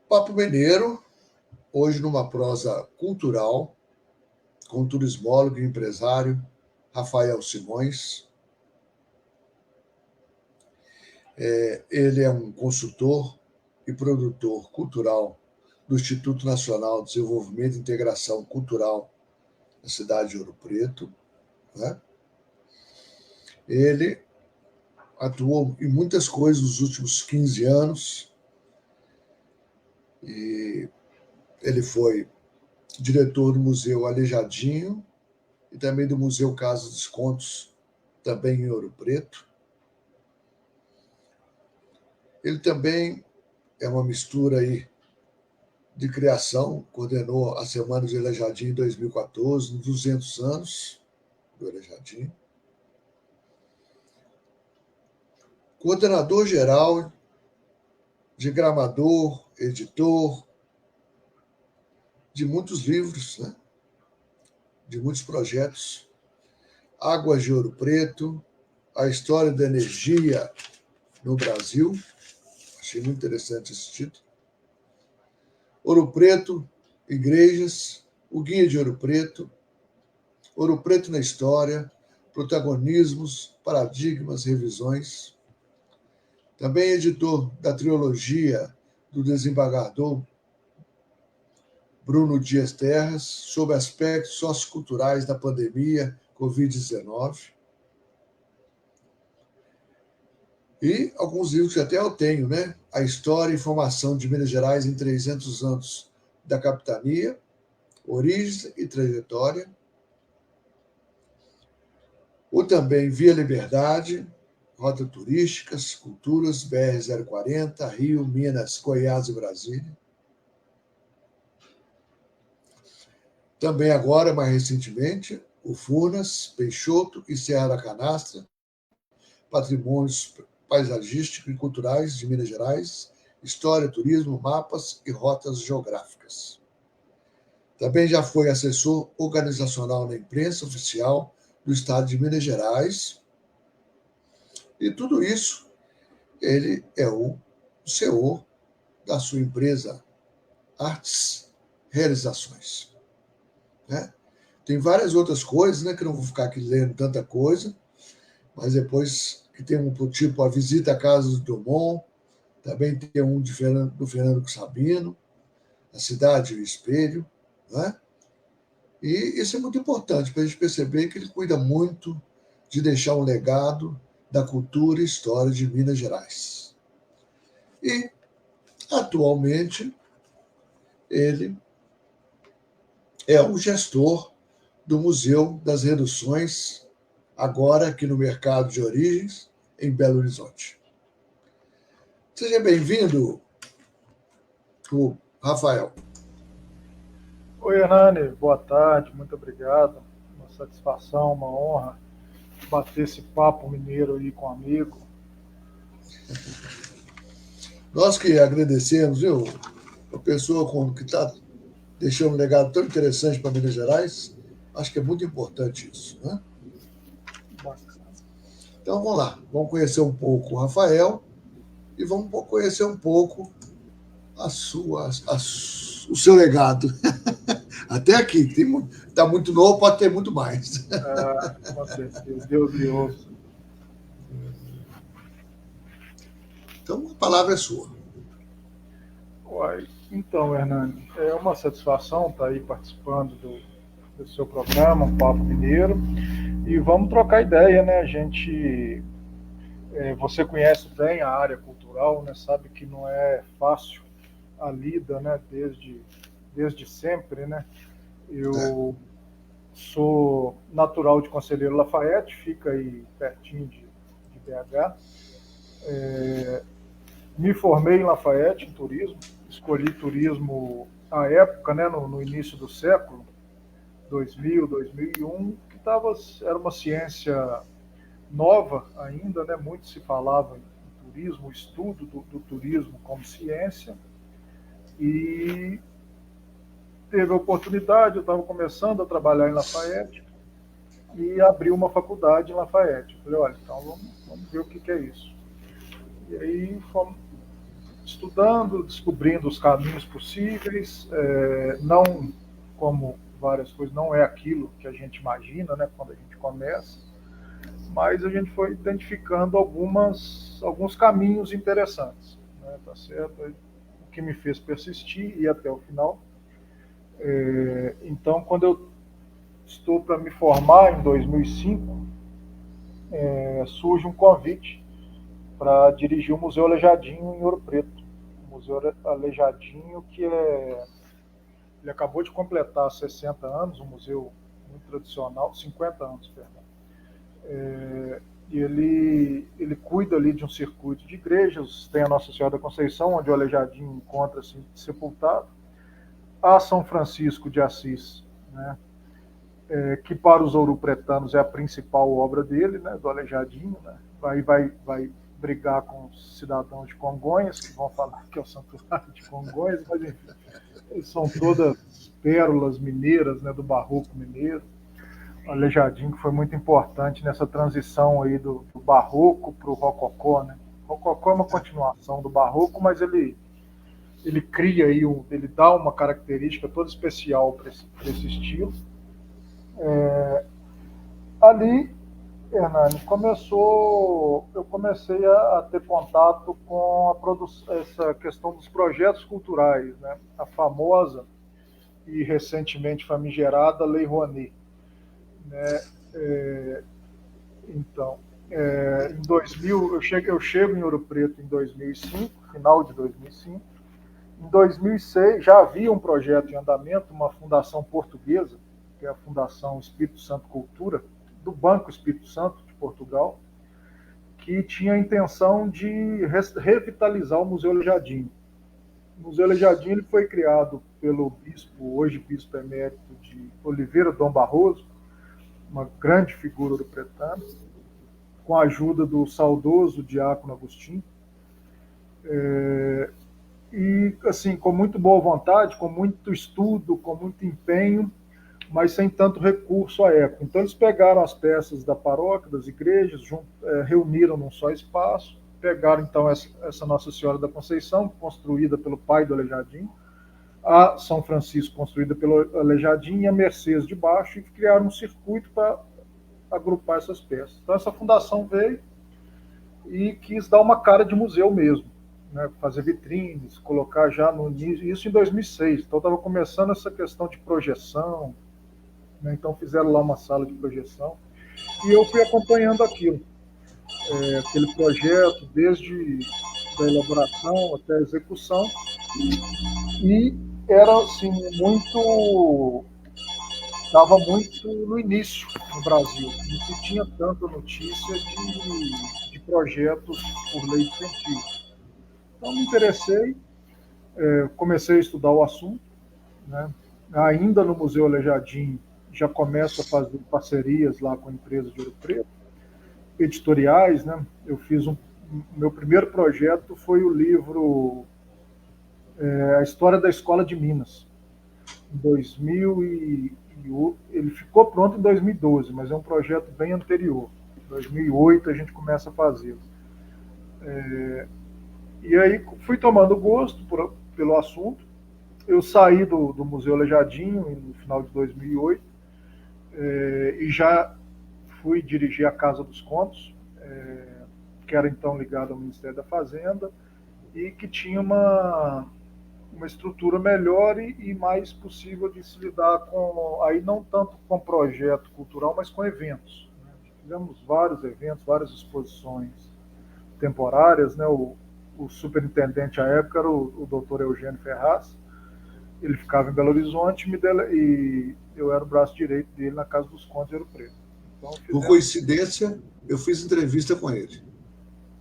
Papo Mineiro, hoje numa prosa cultural, com o turismólogo e empresário Rafael Simões. Ele é um consultor e produtor cultural do Instituto Nacional de Desenvolvimento e Integração Cultural da cidade de Ouro Preto. Né? Ele atuou em muitas coisas nos últimos 15 anos e ele foi diretor do Museu Aleijadinho e também do Museu Casa dos Contos, também em Ouro Preto. Ele também é uma mistura aí de criação, coordenou a Semana do Aleijadinho em 2014, nos 200 anos do Aleijadinho. Coordenador geral, diagramador, editor de muitos livros, né? De muitos projetos. Águas de Ouro Preto, a história da energia no Brasil. Achei muito interessante esse título. Ouro Preto, igrejas, o Guia de Ouro Preto na história, protagonismos, paradigmas, revisões. Também editor da trilogia do desembargador Bruno Dias Terras, sobre aspectos socioculturais da pandemia Covid-19. E alguns livros que até eu tenho, né? A História e Formação de Minas Gerais em 300 anos da capitania, Origens e Trajetória. Ou também Via Liberdade, Rota Turísticas, Culturas, BR-040, Rio, Minas, Goiás e Brasília. Também agora, mais recentemente, o Furnas, Peixoto e Serra da Canastra, Patrimônios Paisagísticos e Culturais de Minas Gerais, História, Turismo, Mapas e Rotas Geográficas. Também já foi assessor organizacional na imprensa oficial do Estado de Minas Gerais. E tudo isso, ele é o CEO da sua empresa Artes Realizações. Né? Tem várias outras coisas, né, que eu não vou ficar aqui lendo tanta coisa, mas depois que tem um tipo A Visita à Casa do Drummond, também tem um do Fernando Sabino, A Cidade e o Espelho. Né? E isso é muito importante para a gente perceber que ele cuida muito de deixar um legado da cultura e história de Minas Gerais. E, atualmente, ele é o gestor do Museu das Reduções, agora aqui no Mercado de Origens, em Belo Horizonte. Seja bem-vindo, Rafael. Oi, Hernani, boa tarde, muito obrigado. Uma satisfação, uma honra bater esse papo mineiro aí com um amigo. Nós que agradecemos, viu? A pessoa que está deixando um legado tão interessante para Minas Gerais, acho que é muito importante isso. Né? Então vamos lá, vamos conhecer um pouco o Rafael e vamos conhecer um pouco o seu legado. Até aqui, está muito novo, pode ter muito mais. Com certeza, Deus lhe ouça. Então a palavra é sua. Então, Hernani, é uma satisfação estar aí participando do seu programa, um Papo Mineiro, e vamos trocar ideia, né? Você conhece bem a área cultural, né? Sabe que não é fácil a lida, né? Desde sempre, né? Eu sou natural de Conselheiro Lafayette, fica aí pertinho de BH. Me formei em Lafayette, em turismo, escolhi turismo à época, né, no início do século, 2000, 2001, que era uma ciência nova ainda, né, muito se falava em turismo, o estudo do turismo como ciência, e teve a oportunidade, eu estava começando a trabalhar em Lafayette, e abri uma faculdade em Lafayette. Eu falei, olha, então vamos ver o que é isso. E aí estudando, descobrindo os caminhos possíveis, não, como várias coisas, não é aquilo que a gente imagina, né, quando a gente começa, mas a gente foi identificando alguns caminhos interessantes, né, tá certo? O que me fez persistir e ir até o final. Então, quando eu estou para me formar em 2005, surge um convite para dirigir o Museu Aleijadinho em Ouro Preto. O Museu Aleijadinho, ele acabou de completar 60 anos, um museu muito tradicional, 50 anos, perdão. E ele cuida ali de um circuito de igrejas, tem a Nossa Senhora da Conceição, onde o Aleijadinho encontra-se sepultado, a São Francisco de Assis, né, que para os ouropretanos é a principal obra dele, né, do Aleijadinho, né, vai brigar com os cidadãos de Congonhas, que vão falar que é o Santuário de Congonhas, mas enfim, são todas pérolas mineiras, né, do barroco mineiro. O Aleijadinho que foi muito importante nessa transição aí do barroco para o rococó, né? O rococó é uma continuação do barroco, mas ele cria aí, ele dá uma característica toda especial para esse estilo. Ali, Hernani, eu comecei a ter contato com essa questão dos projetos culturais, né? A famosa e recentemente famigerada Lei Rouanet, né? Então, em 2000, eu chego em Ouro Preto em 2005, final de 2005. Em 2006 já havia um projeto em andamento, uma fundação portuguesa, que é a Fundação Espírito Santo Cultura, do Banco Espírito Santo de Portugal, que tinha a intenção de revitalizar o Museu Aleijadinho. O Museu Aleijadinho ele foi criado pelo bispo, hoje bispo emérito de Oliveira Dom Barroso, uma grande figura ouropretana, com a ajuda do saudoso Diácono Agostinho, e assim, com muito boa vontade, com muito estudo, com muito empenho, mas sem tanto recurso à época. Então eles pegaram as peças da paróquia, das igrejas, reuniram num só espaço, pegaram então essa Nossa Senhora da Conceição, construída pelo pai do Aleijadinho, a São Francisco, construída pelo Aleijadinho, e a Mercês de baixo, e criaram um circuito para agrupar essas peças. Então essa fundação veio e quis dar uma cara de museu mesmo, né, fazer vitrines, colocar já no início, isso em 2006, então estava começando essa questão de projeção, né, então fizeram lá uma sala de projeção, e eu fui acompanhando aquilo, aquele projeto, desde a elaboração até a execução, e era assim, estava muito no início no Brasil, não se tinha tanta notícia de projetos por lei de incentivo. Então me interessei, comecei a estudar o assunto, né? Ainda no Museu Aleijadinho já começo a fazer parcerias lá com empresas de Ouro Preto, editoriais, né? Eu fiz meu primeiro projeto foi o livro A História da Escola de Minas, em 2001. Ele ficou pronto em 2012, mas é um projeto bem anterior. Em 2008 a gente começa a fazê-lo. E aí fui tomando gosto pelo assunto. Eu saí do Museu Aleijadinho no final de 2008 e já fui dirigir a Casa dos Contos, que era então ligada ao Ministério da Fazenda e que tinha uma estrutura melhor e mais possível de se lidar com, aí não tanto com projeto cultural, mas com eventos. Né? Fizemos vários eventos, várias exposições temporárias, né? O superintendente à época era o doutor Eugênio Ferraz, ele ficava em Belo Horizonte e eu era o braço direito dele na Casa dos Contos de Ouro Preto. Então, por coincidência, eu fiz entrevista com ele.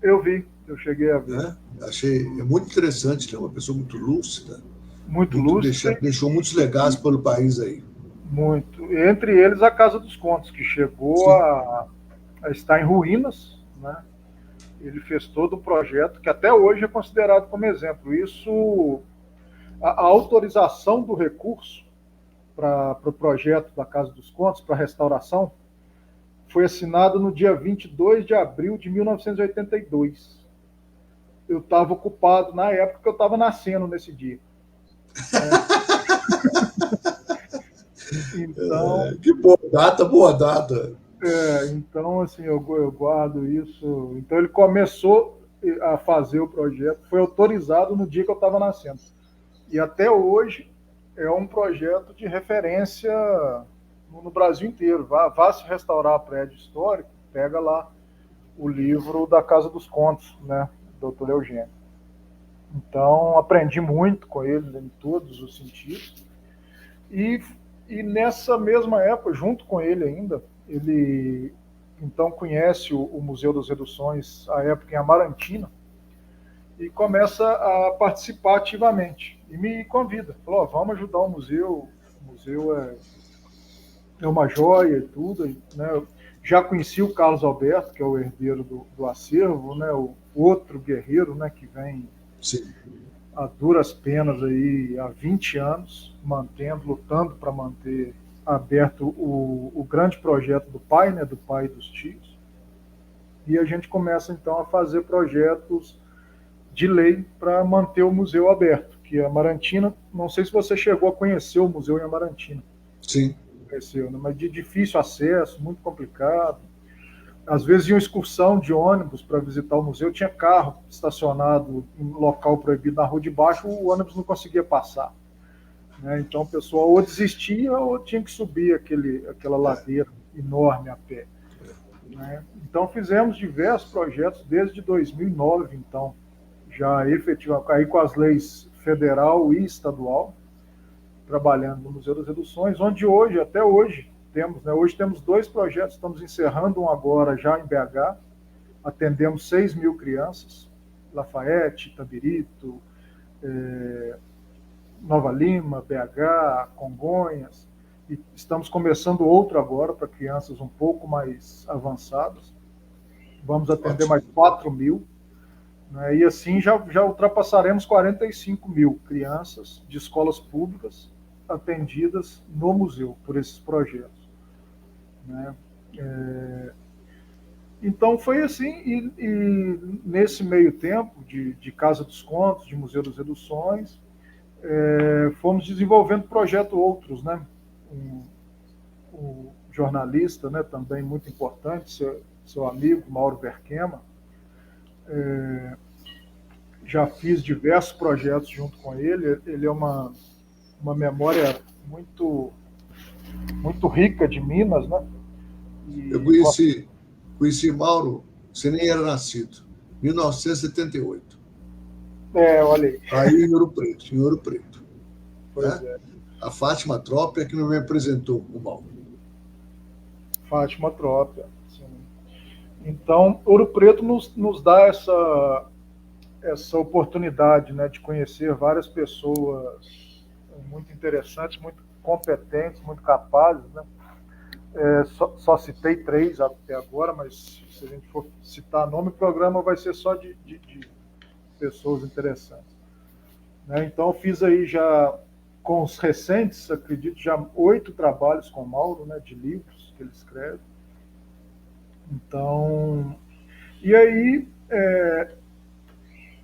Eu vi, eu cheguei a ver. Achei muito interessante, ele é uma pessoa muito lúcida. Muito lúcida. Deixou muitos legados pelo país aí. Muito. Entre eles a Casa dos Contos, que chegou a estar em ruínas, né? Ele fez todo um projeto que até hoje é considerado como exemplo. Isso, a autorização do recurso para o projeto da Casa dos Contos, para a restauração, foi assinada no dia 22 de abril de 1982. eu estava ocupado na época que eu estava nascendo nesse dia. Então, Que boa data, boa data. então assim, eu guardo isso. Então, ele começou a fazer o projeto, foi autorizado no dia que eu estava nascendo. E até hoje é um projeto de referência no Brasil inteiro. Vá se restaurar prédio histórico, pega lá o livro da Casa dos Contos, né, Dr. Eugênio. Então, aprendi muito com ele em todos os sentidos. E, e nessa mesma época, junto com ele ainda, ele então conhece o Museu das Reduções, a época em Amarantina, e começa a participar ativamente. E me convida, falou, vamos ajudar o museu é uma joia e tudo, né? Eu já conheci o Carlos Alberto, que é o herdeiro do acervo, né? O outro guerreiro, né? Que vem Sim. a duras penas aí há 20 anos, lutando para manter aberto o grande projeto do pai, né? Do pai e dos tios. E a gente começa então a fazer projetos de lei para manter o museu aberto, que é Amarantina. Não sei se você chegou a conhecer o museu em Amarantina. Sim. Conheceu, né? Mas de difícil acesso, muito complicado. Às vezes, iam excursão de ônibus para visitar o museu, tinha carro estacionado em local proibido na rua de baixo, o ônibus não conseguia passar. Né? Então, o pessoal ou desistia ou tinha que subir aquela ladeira enorme a pé. Né? Então, fizemos diversos projetos desde 2009, então, já efetivamente, aí com as leis federal e estadual, trabalhando no Museu das Reduções, onde hoje, até hoje, temos, né, hoje temos 2 projetos, estamos encerrando um agora já em BH, atendemos 6 mil crianças, Lafayette, Itabirito, Nova Lima, BH, Congonhas, e estamos começando outro agora para crianças um pouco mais avançadas, vamos atender mais 4 mil, né, e assim já ultrapassaremos 45 mil crianças de escolas públicas atendidas no museu por esses projetos. Né? Então foi assim, e nesse meio tempo de Casa dos Contos, de Museu das Reduções, fomos desenvolvendo projetos outros, né? Um jornalista, né, também muito importante, seu amigo Mauro Berquema, já fiz diversos projetos junto com ele. Ele é uma memória muito rica de Minas, né? Eu E conheci Mauro, você nem era nascido, 1978. olha aí. Aí em Ouro Preto, em Ouro Preto. Pois Né? é. A Fátima Trópia que não me apresentou o Mauro. Fátima Trópia. Sim. Então, Ouro Preto nos dá essa oportunidade, né, de conhecer várias pessoas muito interessantes, muito competentes, muito capazes, né? Só citei 3 até agora, mas se a gente for citar nome, o programa vai ser só de pessoas interessantes. Né? Então, eu fiz aí já, com os recentes, acredito, já 8 trabalhos com o Mauro, né, de livros que ele escreve. Então, e aí,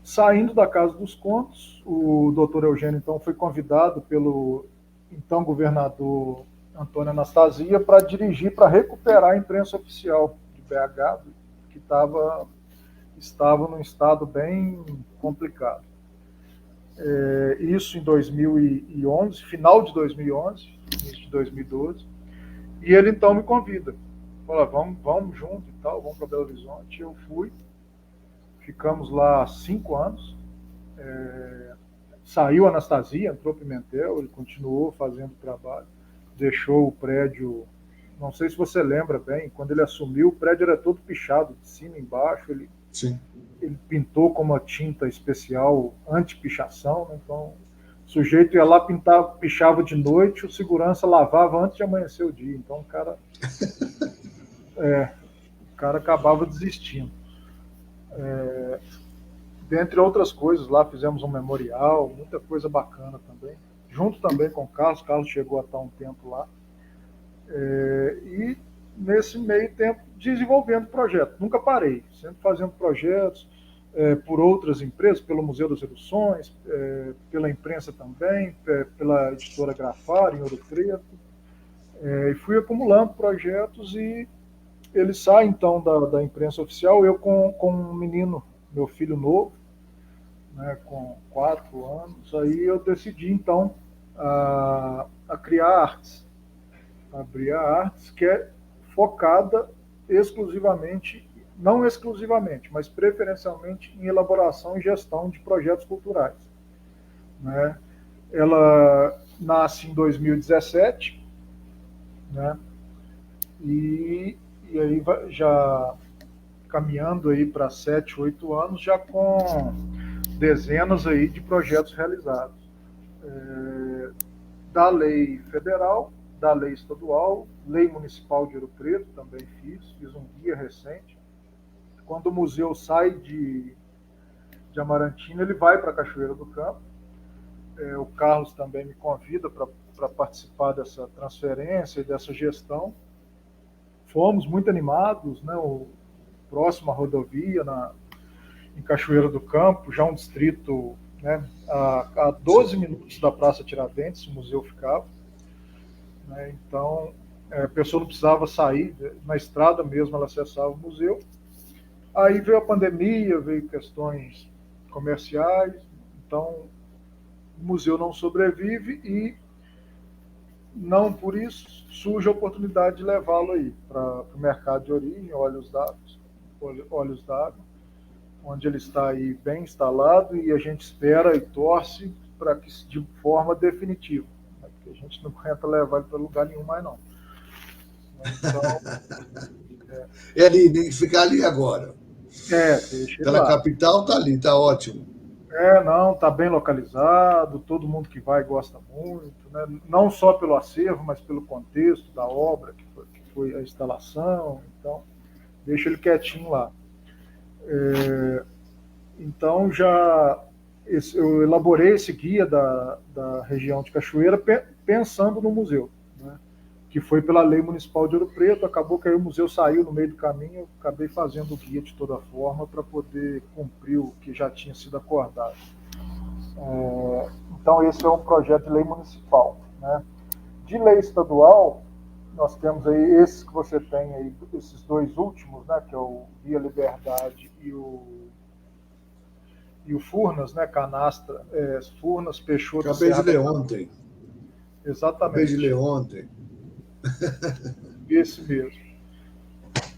saindo da Casa dos Contos, o doutor Eugênio, então, foi convidado pelo então governador Antônio Anastasia para dirigir, para recuperar a imprensa oficial de BH, que estava num estado bem complicado. Isso em 2011, final de 2011, início de 2012, e ele então me convida, fala, vamos junto e tal, vamos para Belo Horizonte. Eu fui, ficamos lá 5 anos, saiu a Anastasia, entrou Pimentel, ele continuou fazendo o trabalho, deixou o prédio, não sei se você lembra bem, quando ele assumiu, o prédio era todo pichado, de cima e embaixo, Sim. Ele pintou com uma tinta especial anti-pichação, né? Então o sujeito ia lá, pichava de noite, o segurança lavava antes de amanhecer o dia, então o cara acabava desistindo. Dentre outras coisas, lá fizemos um memorial, muita coisa bacana também, junto também com o Carlos chegou a estar um tempo lá, e nesse meio tempo desenvolvendo projetos, nunca parei, sempre fazendo projetos, por outras empresas, pelo Museu das Reduções, pela imprensa também, pela editora Grafar, em Ouro Preto, e fui acumulando projetos e ele sai, então, da imprensa oficial, eu com um menino, meu filho novo, né, com 4 anos, aí eu decidi, então, a criar artes, abrir a artes, que é focada exclusivamente, não exclusivamente, mas preferencialmente em elaboração e gestão de projetos culturais. Né? Ela nasce em 2017, né? E aí já caminhando aí para 7, 8 anos, já com dezenas aí de projetos realizados. Da lei federal, da lei estadual, lei municipal de Ouro Preto também fiz um guia recente. Quando o museu sai de Amarantina, ele vai para Cachoeira do Campo. O Carlos também me convida para participar dessa transferência e dessa gestão. Fomos muito animados, né? O próximo à rodovia, em Cachoeira do Campo, já um distrito, né, a 12 minutos da Praça Tiradentes, o museu ficava. Né? Então, a pessoa não precisava sair, na estrada mesmo ela acessava o museu. Aí veio a pandemia, veio questões comerciais, então o museu não sobrevive e não por isso surge a oportunidade de levá-lo aí para o mercado de origem, Olhos d'Água, onde ele está aí bem instalado e a gente espera e torce para que de forma definitiva, né? Porque a gente não aguenta levar ele para lugar nenhum mais não. Então, ali, tem que ficar ali agora. deixa ele Pela lá. capital está ali, está ótimo. Não, está bem localizado, todo mundo que vai gosta muito, né? Não só pelo acervo, mas pelo contexto da obra, que foi a instalação, então deixa ele quietinho lá. Então eu elaborei esse guia da região de Cachoeira pensando no museu, né? Que foi pela lei municipal de Ouro Preto, acabou que aí o museu saiu no meio do caminho, eu acabei fazendo o guia de toda forma para poder cumprir o que já tinha sido acordado. Então esse é um projeto de lei municipal, né? De lei estadual, nós temos aí esses que você tem aí, esses dois últimos, né, que é o Via Liberdade e o Furnas, né, Canastra, Furnas, Peixoto, Acabei de Serra ler da... ontem. Exatamente. Acabei de ler ontem. Esse mesmo.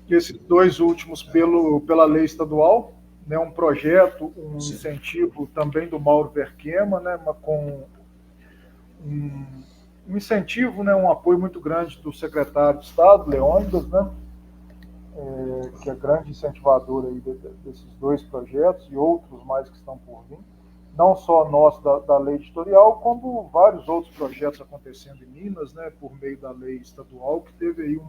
Esses dois últimos pela lei estadual, né, um projeto, um Sim. incentivo também do Mauro Verquema, né, com um incentivo, né, um apoio muito grande do secretário de Estado, Leônidas, né, que é grande incentivador aí desses dois projetos e outros mais que estão por vir. Não só nosso da lei editorial, como vários outros projetos acontecendo em Minas, né, por meio da lei estadual, que teve aí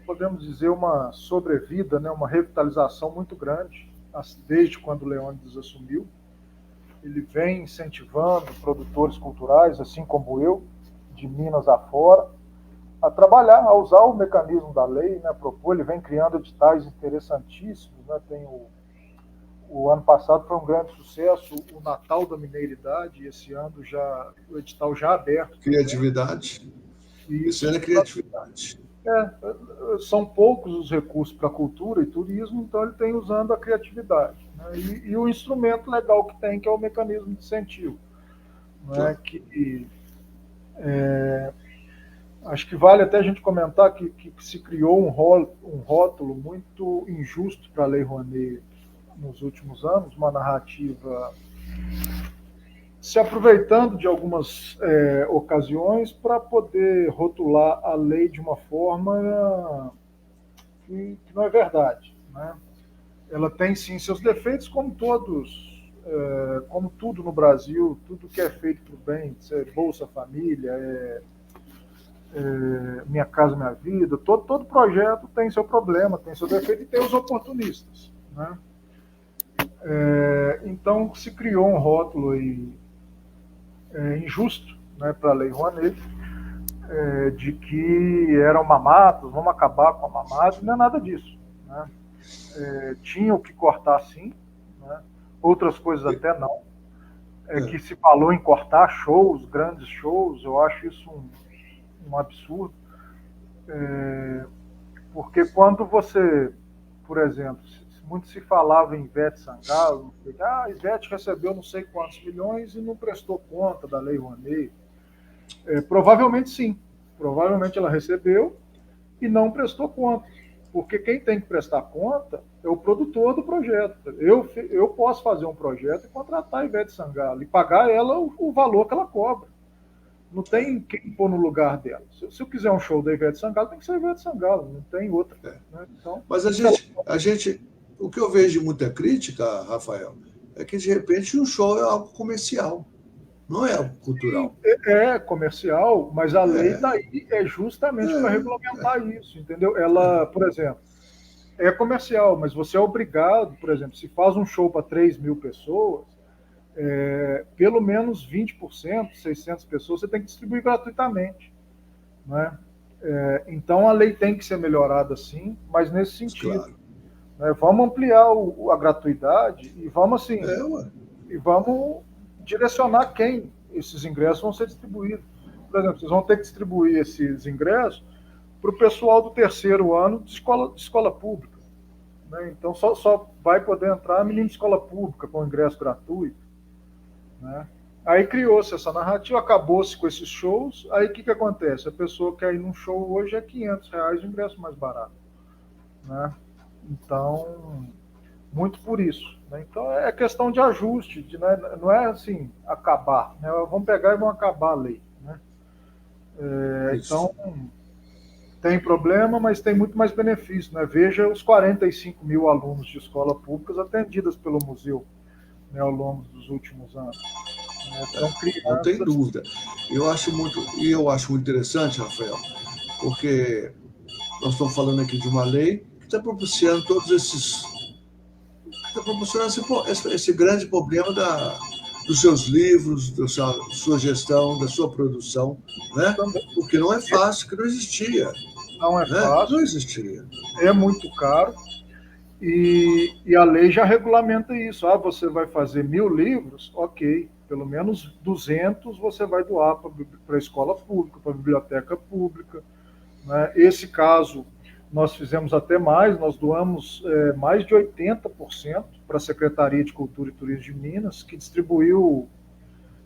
podemos dizer, uma sobrevida, né, uma revitalização muito grande, desde quando o Leônidas assumiu. Ele vem incentivando produtores culturais, assim como eu, de Minas afora, a trabalhar, a usar o mecanismo da lei, né, propor. Ele vem criando editais interessantíssimos, né, tem o ano passado foi um grande sucesso, o Natal da Mineiridade, e esse ano o edital já aberto. Criatividade. Isso é criatividade. São poucos os recursos para cultura e turismo, então ele tem usando a criatividade, né? E o instrumento legal que tem, que é o mecanismo de incentivo, né? Claro. Acho que vale até a gente comentar que se criou um rótulo muito injusto para a Lei Rouanet nos últimos anos, uma narrativa se aproveitando de algumas ocasiões para poder rotular a lei de uma forma que não é verdade, né? Ela tem sim seus defeitos, como tudo no Brasil, tudo que é feito para o bem, Bolsa Família, Minha Casa Minha Vida, todo projeto tem seu problema, tem seu defeito e tem os oportunistas, né? Então se criou um rótulo aí, injusto, né, para a Lei Rouanet, de que eram mamados, vamos acabar com a mamada, não é nada disso, né? tinham que cortar sim, né? Outras coisas até não. Que se falou em cortar shows, grandes shows, eu acho isso um absurdo. Porque quando você, por exemplo, muito se falava em Ivete Sangalo, Ivete recebeu não sei quantos milhões e não prestou conta da Lei Rouanet. Provavelmente sim, provavelmente ela recebeu e não prestou conta, porque quem tem que prestar conta é o produtor do projeto. Eu posso fazer um projeto e contratar a Ivete Sangalo e pagar ela o valor que ela cobra. Não tem quem pôr no lugar dela. Se eu quiser um show da Ivete Sangalo, tem que ser a Ivete Sangalo, não tem outra. Né? Então, mas a gente, o que eu vejo de muita crítica, Rafael, é que de repente um show é algo comercial, não é algo cultural. É comercial, mas a lei daí é justamente para regulamentar isso, entendeu? Ela, por exemplo, é comercial, mas você é obrigado, por exemplo, se faz um show para 3.000 pessoas, pelo menos 20%, 600 pessoas, você tem que distribuir gratuitamente. Né? Então a lei tem que ser melhorada sim, mas nesse sentido. Claro. Né? Vamos ampliar a gratuidade e vamos assim, e vamos direcionar quem esses ingressos vão ser distribuídos. Por exemplo, vocês vão ter que distribuir esses ingressos para o pessoal do terceiro ano de escola pública. Né? Então só vai poder entrar menino de escola pública com ingresso gratuito. Né? Aí criou-se essa narrativa, acabou-se com esses shows, aí o que acontece? A pessoa quer ir num show hoje é R$500 o ingresso mais barato. Né? Então, muito por isso. Né? Então, é questão de ajuste, né? Não é assim, acabar. Né? Vamos pegar e vão acabar a lei. Né? Então, tem problema, mas tem muito mais benefício. Né? Veja os 45 mil alunos de escola públicas atendidas pelo museu, né, ao longo dos últimos anos. Não tem dúvida. Eu acho muito interessante, Rafael, porque nós estamos falando aqui de uma lei que está proporcionando todos esses. Está proporcionando esse grande problema dos seus livros, da sua gestão, da sua produção, né? Porque não é fácil, que não existia. Não é fácil. Não existia. É muito caro. E a lei já regulamenta isso. Você vai fazer 1.000 livros, ok. Pelo menos 200 você vai doar para a escola pública, para a biblioteca pública. Né? Esse caso, nós fizemos até mais, nós doamos mais de 80% para a Secretaria de Cultura e Turismo de Minas, que distribuiu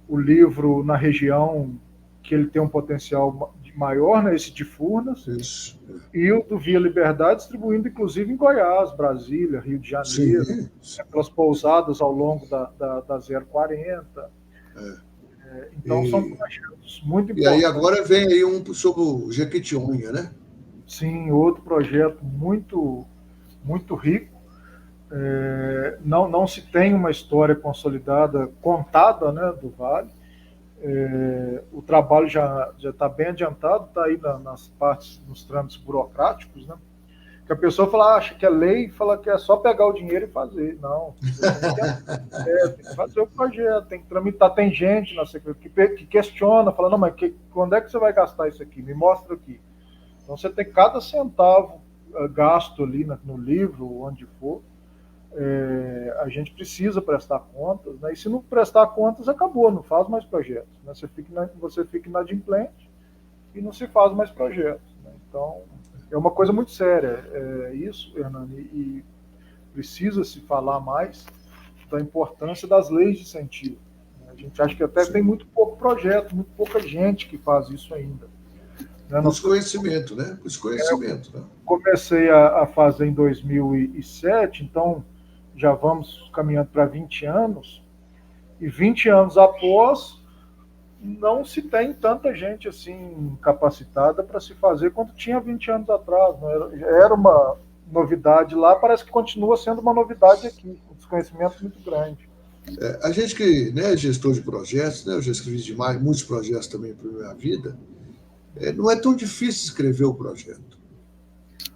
o livro na região que ele tem um potencial maior, né, esse de Furnas, isso. E o do Via Liberdade distribuindo, inclusive, em Goiás, Brasília, Rio de Janeiro, sim. Pelas pousadas ao longo da 040. Então, são projetos muito importantes. E aí agora vem aí um sobre o Jequitinhonha, né? Sim, outro projeto muito, muito rico. Não se tem uma história consolidada, contada, né, do Vale. O trabalho já está bem adiantado, está aí nas partes, nos trâmites burocráticos, né? Que a pessoa acha que é lei, fala que é só pegar o dinheiro e fazer. Não, tem que fazer o projeto, tem que tramitar. Tem gente na secretaria que questiona, fala, não, mas quando é que você vai gastar isso aqui? Me mostra aqui. Então você tem cada centavo gasto ali no livro, onde for. A gente precisa prestar contas, né? E se não prestar contas, acabou, não faz mais projetos. Né? Você fica inadimplente e não se faz mais projetos. Né? Então, é uma coisa muito séria isso, Hernani, e precisa se falar mais da importância das leis de incentivo. Né? A gente acha que até tem muito pouco projeto, muito pouca gente que faz isso ainda. Né? Desconhecimento, né? Desconhecimento. Né? Comecei a fazer em 2007, então já vamos caminhando para 20 anos, e 20 anos após, não se tem tanta gente assim capacitada para se fazer quanto tinha 20 anos atrás. Né? Era uma novidade lá, parece que continua sendo uma novidade aqui, um desconhecimento muito grande. A gente que é gestor de projetos, né, eu já escrevi muitos projetos também para a minha vida, não é tão difícil escrever o projeto.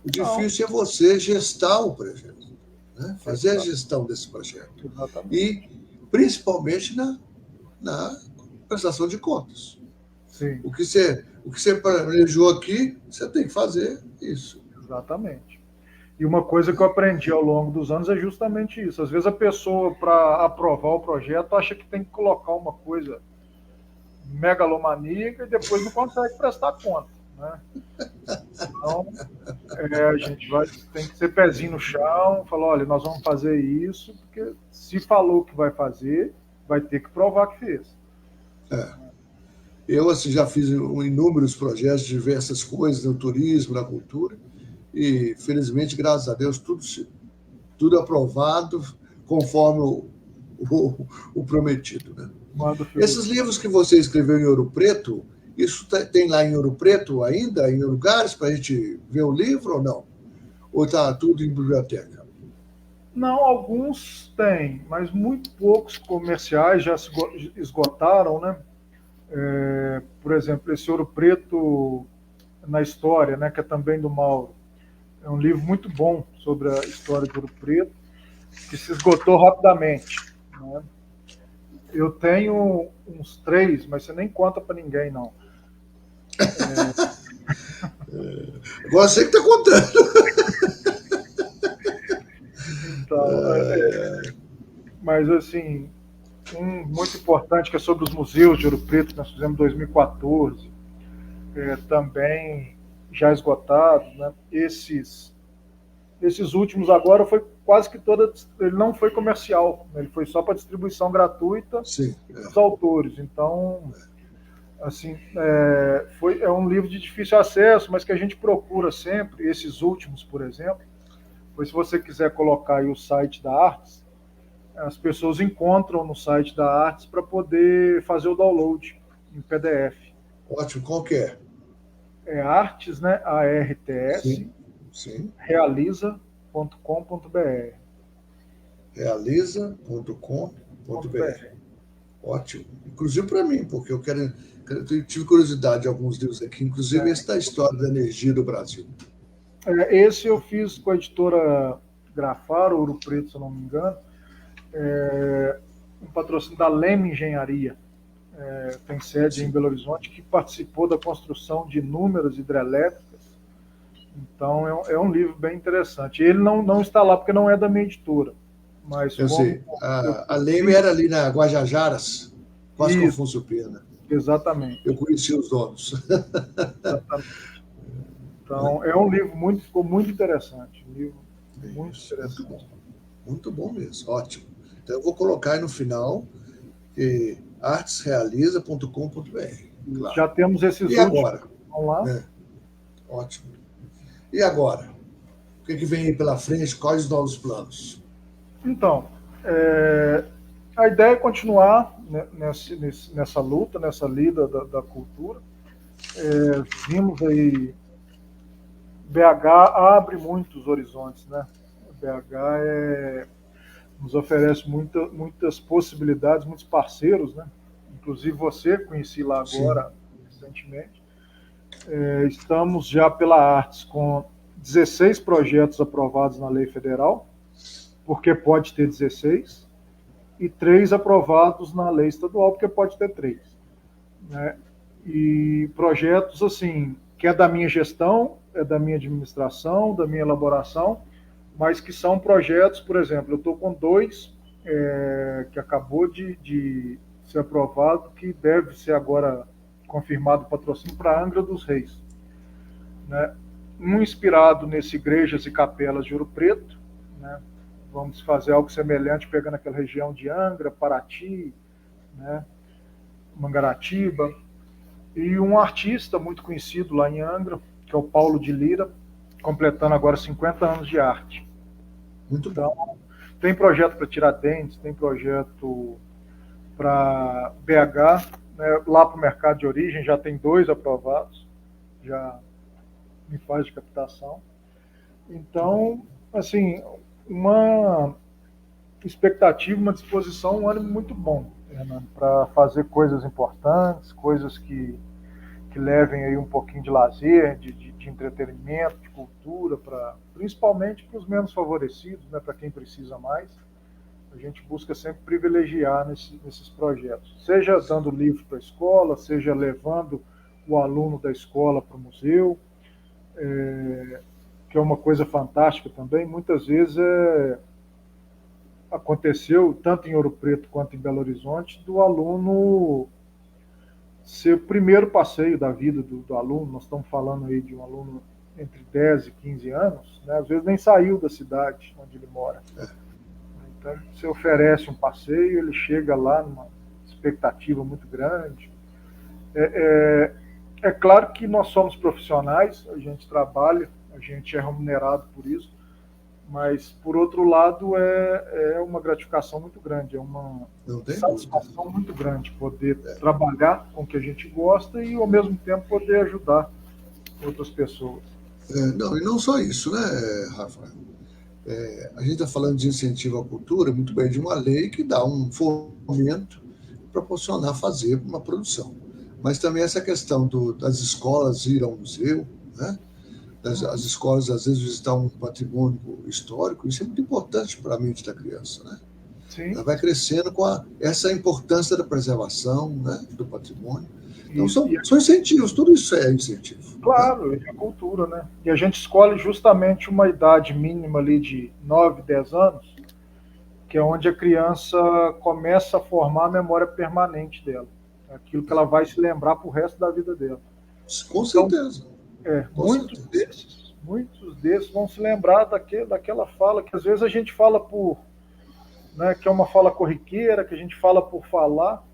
O difícil é você gestar o projeto. Né? Fazer a gestão desse projeto. Exatamente. E, principalmente, na prestação de contas. Sim. O que você planejou aqui, você tem que fazer isso. Exatamente. E uma coisa que eu aprendi ao longo dos anos é justamente isso. Às vezes a pessoa, para aprovar o projeto, acha que tem que colocar uma coisa megalomaníaca e depois não consegue prestar conta, né? Então, a gente tem que ser pezinho no chão, falar, olha, nós vamos fazer isso, porque se falou que vai fazer, vai ter que provar que fez. Eu assim, já fiz inúmeros projetos de diversas coisas, no turismo, na cultura, e felizmente, graças a Deus, tudo aprovado conforme o prometido. Né? Esses livros que você escreveu em Ouro Preto, isso tem lá em Ouro Preto ainda, em lugares para a gente ver o livro ou não? Ou está tudo em biblioteca? Não, alguns têm, mas muito poucos comerciais já se esgotaram, né? Por exemplo, esse Ouro Preto na História, né, que é também do Mauro. É um livro muito bom sobre a história de Ouro Preto, que se esgotou rapidamente. Né? Eu tenho uns 3, mas você nem conta para ninguém, não. Agora você que está contando. Então, mas assim, um muito importante que é sobre os museus de Ouro Preto, que nós fizemos em 2014, também já esgotados. Né? Esses últimos agora foi quase que toda, ele não foi comercial, né? Ele foi só para distribuição gratuita dos autores. Então, assim, é um livro de difícil acesso, mas que a gente procura sempre, esses últimos, por exemplo, pois se você quiser colocar aí o site da Artes, as pessoas encontram no site da Artes para poder fazer o download em PDF. Ótimo, qual que é? É Artes, né? ARTS, sim. realiza.com.br. Realiza.com.br. Ótimo. Inclusive para mim, porque eu tive curiosidade de alguns livros aqui, inclusive esse da história da energia do Brasil. Esse eu fiz com a editora Grafaro, Ouro Preto, se eu não me engano, um patrocínio da Leme Engenharia, tem sede em Belo Horizonte, que participou da construção de inúmeras hidrelétricas. Então é um livro bem interessante. Ele não está lá porque não é da minha editora. Mas eu sei. A Leme era ali na Guajajaras, quase com Afonso Pena. Exatamente. Eu conheci os donos. Exatamente. Então, é um livro ficou muito interessante. Um livro muito interessante. Muito bom mesmo, ótimo. Então, eu vou colocar aí no final artesrealiza.com.br. Claro. Já temos esses últimos. E agora? Vamos lá. Ótimo. E agora? O que vem aí pela frente? Quais os novos planos? Então, a ideia é continuar nessa luta, nessa lida da cultura. Vimos aí, BH abre muitos horizontes, né? BH nos oferece muitas possibilidades, muitos parceiros, né? Inclusive você, conheci lá agora, recentemente. Estamos já pela Artes com 16 projetos aprovados na lei federal, porque pode ter 16, e 3 aprovados na lei estadual, porque pode ter 3. Né? E projetos, assim, que é da minha gestão, é da minha administração, da minha elaboração, mas que são projetos, por exemplo, eu estou com 2 que acabou de ser aprovado, que deve ser agora confirmado o patrocínio para Angra dos Reis. Né? Um inspirado nesse Igrejas e Capelas de Ouro Preto, né? Vamos fazer algo semelhante, pegando aquela região de Angra, Paraty, né? Mangaratiba, e um artista muito conhecido lá em Angra, que é o Paulo de Lira, completando agora 50 anos de arte. Muito bom. Então, tem projeto para Tiradentes, tem projeto para BH, né? Lá para o mercado de origem já tem 2 aprovados, já em fase de captação. Então, assim, uma expectativa, uma disposição, um ânimo muito bom, para fazer coisas importantes, coisas que levem aí um pouquinho de lazer, de entretenimento, de cultura, principalmente para os menos favorecidos, né, para quem precisa mais. A gente busca sempre privilegiar nesses projetos, seja dando livro para a escola, seja levando o aluno da escola para o museu, que é uma coisa fantástica também, muitas vezes aconteceu, tanto em Ouro Preto quanto em Belo Horizonte, do aluno ser o primeiro passeio da vida do aluno. Nós estamos falando aí de um aluno entre 10 e 15 anos, né? Às vezes nem saiu da cidade onde ele mora. Então, você oferece um passeio, ele chega lá numa expectativa muito grande. É claro que nós somos profissionais, a gente trabalha, a gente é remunerado por isso, mas, por outro lado, é uma gratificação muito grande, é uma satisfação muito grande poder trabalhar com o que a gente gosta e, ao mesmo tempo, poder ajudar outras pessoas. Não, e não só isso, né, Rafael? A gente está falando de incentivo à cultura, muito bem, de uma lei que dá um fomento, proporcionar fazer uma produção. Mas também essa questão das escolas ir ao museu, né? As escolas, às vezes, visitar um patrimônio histórico, isso é muito importante para a mente da criança, né? Sim. Ela vai crescendo com essa importância da preservação, né, do patrimônio. Então, são incentivos, tudo isso é incentivo. Claro, Né? é a cultura, né? E a gente escolhe justamente uma idade mínima ali de 9, 10 anos, que é onde a criança começa a formar a memória permanente dela. É aquilo que ela vai se lembrar para o resto da vida dela. Com certeza. Muitos desses vão se lembrar daquela fala que às vezes a gente fala né, que é uma fala corriqueira, que a gente fala por falar.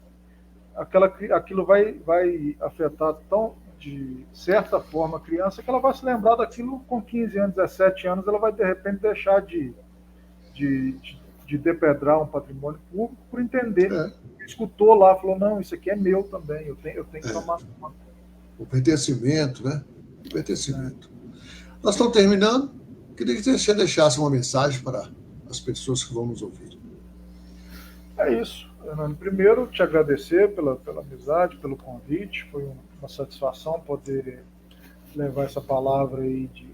Aquilo vai afetar tão de certa forma a criança que ela vai se lembrar daquilo com 15 anos, 17 anos, ela vai de repente deixar de depredar um patrimônio público por entender. Escutou lá, falou, não, isso aqui é meu também, eu tenho que tomar conta. O pertencimento, né? O pertencimento. Nós estamos terminando. Queria que você deixasse uma mensagem para as pessoas que vão nos ouvir. É isso, Hernando. Primeiro, te agradecer pela amizade, pelo convite. Foi uma satisfação poder levar essa palavra aí de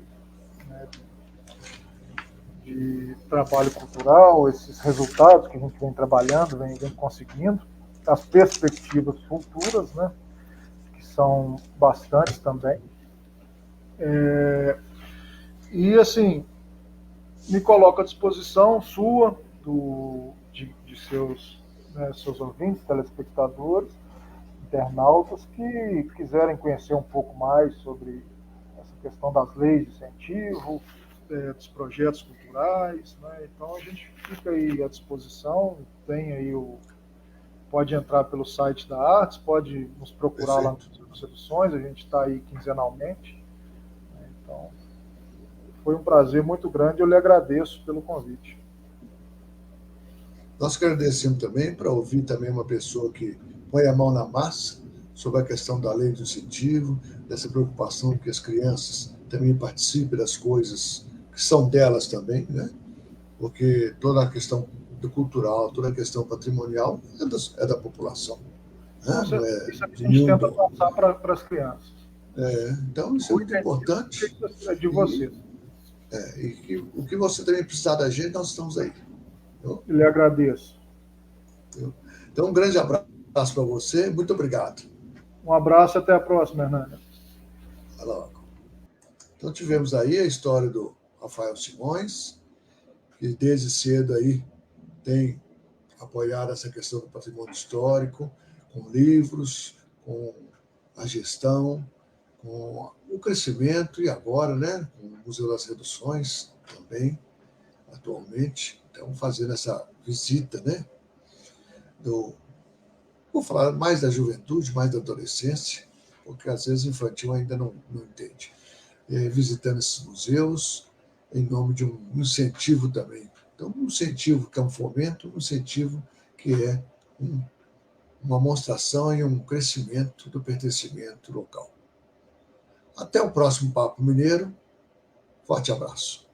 trabalho cultural, esses resultados que a gente vem trabalhando, vem conseguindo, as perspectivas futuras, né, que são bastantes também. E, assim, me coloco à disposição sua, de seus ouvintes, telespectadores, internautas, que quiserem conhecer um pouco mais sobre essa questão das leis de incentivo, dos projetos culturais, né? Então a gente fica aí à disposição, tem aí pode entrar pelo site da Artes, pode nos procurar lá nas edições, a gente está aí quinzenalmente. Então, foi um prazer muito grande, eu lhe agradeço pelo convite. Nós agradecemos também para ouvir também uma pessoa que põe a mão na massa sobre a questão da lei do incentivo, dessa preocupação que as crianças também participem das coisas que são delas também, né? Porque toda a questão do cultural, toda a questão patrimonial é da população. Né? Não é isso que a gente tenta passar para as crianças. Então, isso é muito importante. É de você. E o que você também precisar da gente, nós estamos aí. Eu lhe agradeço. Então, um grande abraço para você. Muito obrigado. Um abraço e até a próxima, Hernando. Até logo. Então, tivemos aí a história do Rafael Simões, que desde cedo aí tem apoiado essa questão do patrimônio histórico, com livros, com a gestão, com o crescimento e agora, né, com o Museu das Reduções também, atualmente. Então, fazendo essa visita, né, vou falar mais da juventude, mais da adolescência, porque às vezes o infantil ainda não entende. Visitando esses museus, em nome de um incentivo também. Então, um incentivo que é um fomento, um incentivo que é uma mostração e um crescimento do pertencimento local. Até o próximo Papo Mineiro. Forte abraço.